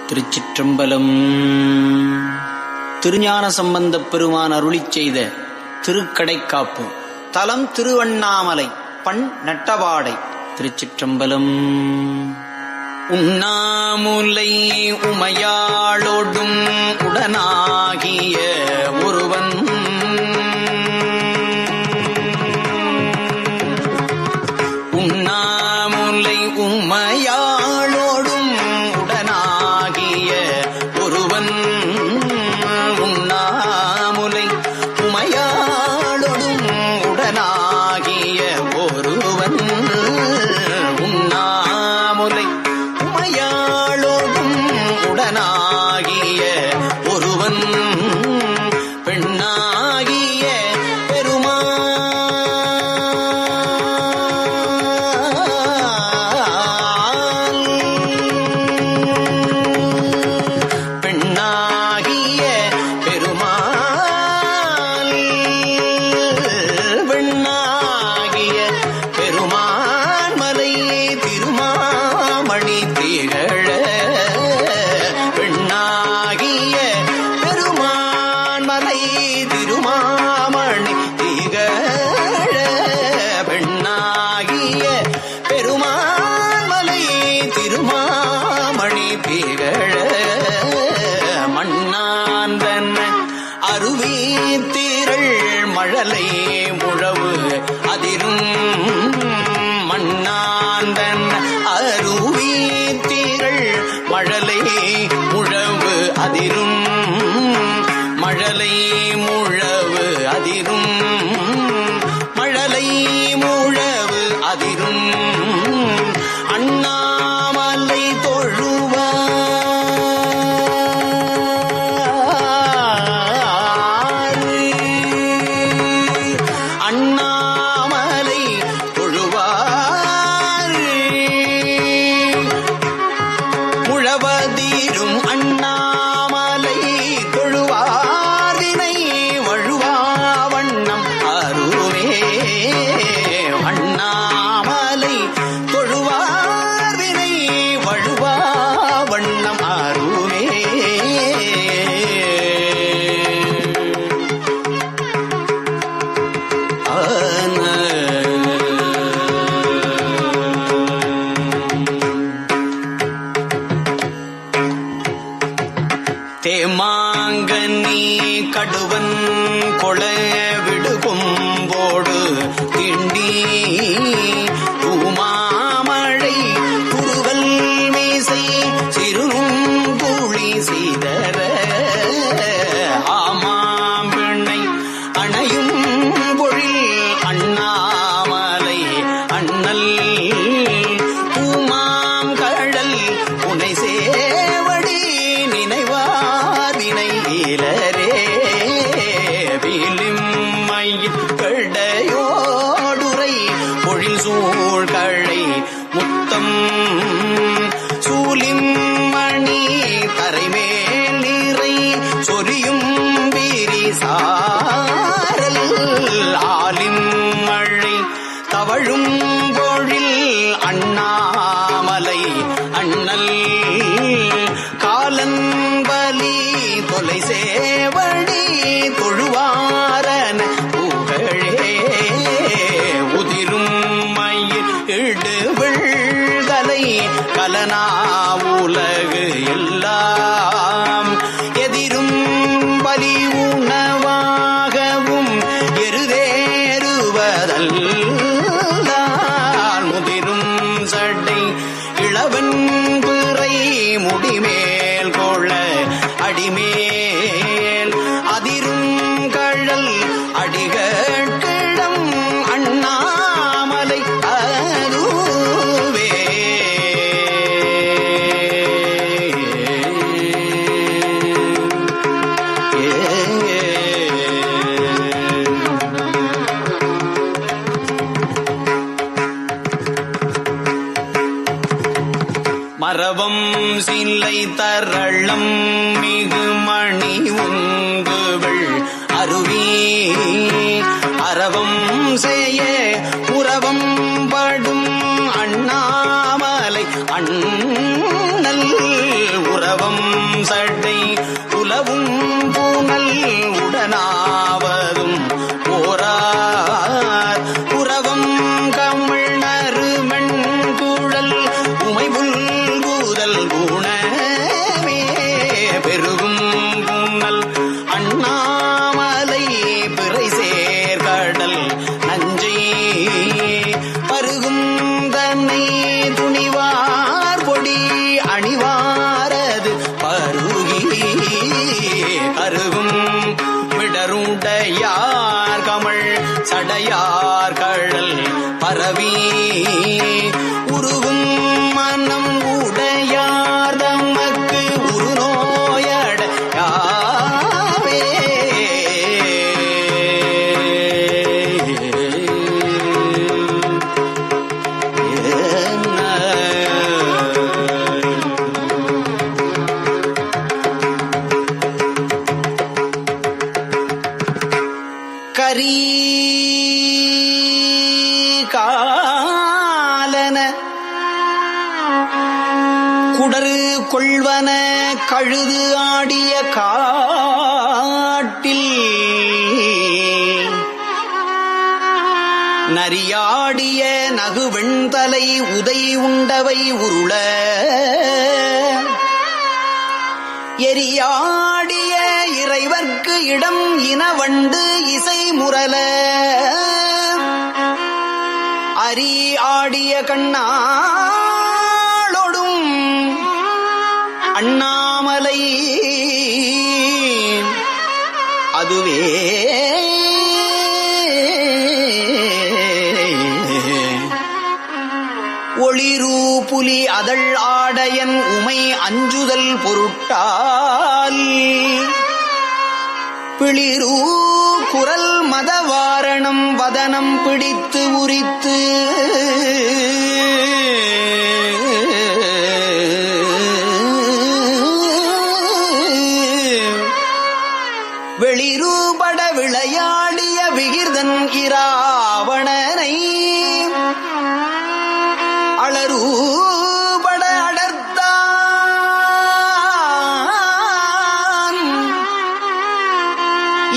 திருச்சிற்றம்பலம். திருஞான சம்பந்தப் பெருமான் அருளிச் செய்த திருக்கடைக்காப்பு. தலம் திருவண்ணாமலை. பண் நட்டபாடை. திருச்சிற்றம்பலம். உண்ணாமுலை உமையாளோடும் உடனாகிய ஒருவன் உண்ணாமுலை உமையாளோடும் உடனாகிய ஒருவன் உண்ணாமுலை உமையாளோடும் உடனாகிய ஒருவன் உண்ணாமுலை உமையாளோடும் உடனாகிய ஒருவன் பெண்ணாகிய அருவீத்திரள் மழலை முழவு அதிரும் மண்ணாந்தன் அருவீத்திரள் மழலை முழவு அதிரும் மழலை முழவு அதிரும் மழலை முழவு அதிரும் அண்ணாமலை தொழுவார் தேமாங்கனி கடுவன் கொள விடுகும்போடு திண்டி தூமாமழை குறுவல் மீசை சிறுநுங்குழி செய்தர ஆமாம் பெண்ணை அணையும் பொழில் அண்ணாமலை அண்ணல் பூமாம் கழல் புனை சேவடி நினைவாதினை இலரே விளிம்மையில் கடையோடுரை பொழில் சூழ்கழை முத்தம் சூலிம் மணி தரைமேல் நீரை சொரியும் வீரிசாரல் ஆலிம் மழை தவழும் பொழில் அண்ணாமலை அண்ணல் காலன் பலி தொலை சேவடி தொழுவாரன புகழே உதிரும் மயில் இடுவிழ்தலை கலனா உலகு எல்லாம் எதிரும் பலி உணவாகவும் எருதேறுவதல் முதிரும் சடை இளவன் பிறை முடிமேல் கொள்ள அடிமேல் அதிரும் கழல் அடிகிடம் அண்ணாமலை அதுவே மரபம் சிலை தரளம் மிகு மணி உங்குகள் அருவி அரவம் செய்ய உறவம் படும் அண்ணாமலை அண்ணல் உறவம் சடை உலவும் பூனல் உடனாவதும் ஓரார் உறவம் கமிழ் நறுமண் குழல் உமைபுல் கூதல் குணமே பெருகும் பூனல் அண்ணாமலை பிறை சேர்கடல் நஞ்சை பருகும் தன்னை துணிவார் பொடி அணிவாரது பருகி கருகும் விடருடையார் கமழ் சடையார் கழல் பரவி உருகும் மனம் உடையார் தமக்கு உருநோயடையாவே கரி காலன குடரு கொள்வன கழுது ஆடிய காட்டில் நரியாடிய நகுவெண்தலை உதை உண்டவை உருள எரியாடிய இறைவர்க்கு இடம் இனவண்டு இசை முரல அரி ஆடிய கண்ணாளொடும் அண்ணாமலை அதுவே ஒளிரு புலி அதழ் ஆடையன் உமை அஞ்சுதல் பொருட்டால் பிளிரு குரல் மதவாரணம் வதனம் பிடித்து உரித்து வெளிரூபட விளையாடிய விகிர்தன் இராவணனை அளரூபட அடர்த்தான்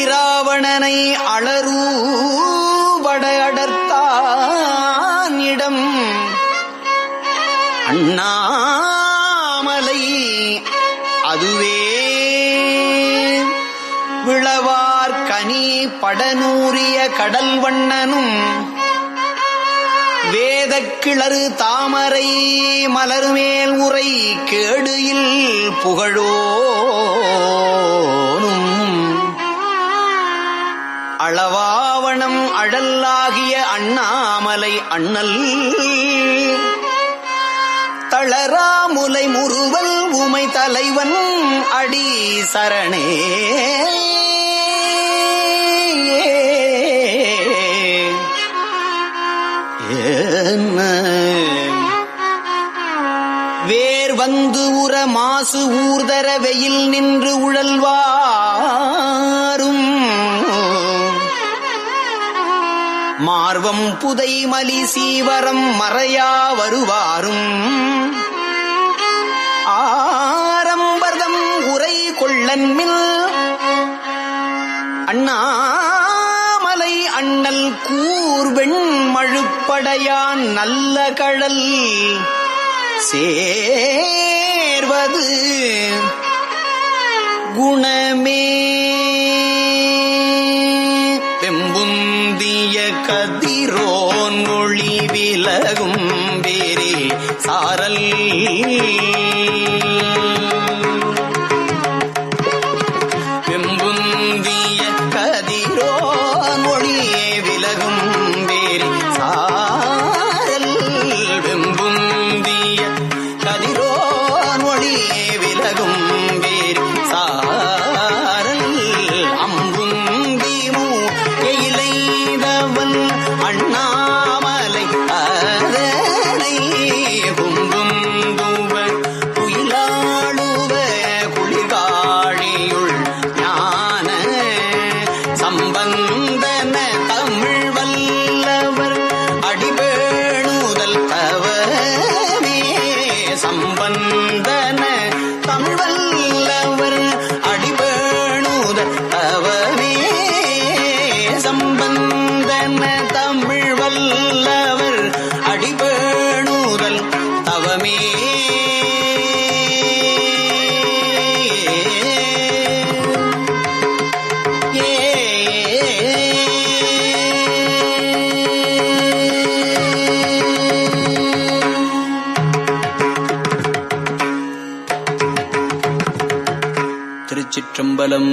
இராவணனை அளரூபட அடர்த்தான் இடம் அண்ணாமலை அதுவே விளவார் கனி படநூறிய கடல் வண்ணனும் வேதக்கிளறு தாமரை மலர்மேல் உரை கேடுயில் புகழோனும் அளவாவணம் அழல்லாகிய அண்ணாமலை அண்ணல் தளராமுலை முறுவல் உமை தலைவன் அடி சரணே வேர் வந்து உற மாசு ஊர்தர வெயில் நின்று உழல்வாரும் மார்வம் புதை மலி சீவரம் மறையா வருவாரும் ஆரம்பர்தம் உரை கொள்ளன்மில் அண்ணாமலை அண்ணல் கூர்வெண் மழுப்படையான் நல்ல கழல் சேர்வது குணமே வெம்புந்திய கதிரோன் ஒளி விலகும் வேரே சாரல் வெம்புந்திய கதிரோன் ஒளியே விலகும் வேரே சாரல் வெம்புந்திய கதிரோன் ஒளியே விலகும் வேரே சாரல் அம்புந்தி மூயிலைதவன் அண்ணாமலை அதனை கும்புந்துவ குயிலா சம்பந்தன தமிழ்வல்லவர் அடிபேணுத அவமே சம்பந்தன தமிழ்வல்லவர் அடிபேணுதல் தவமே திருச்சிற்றம்பலம்.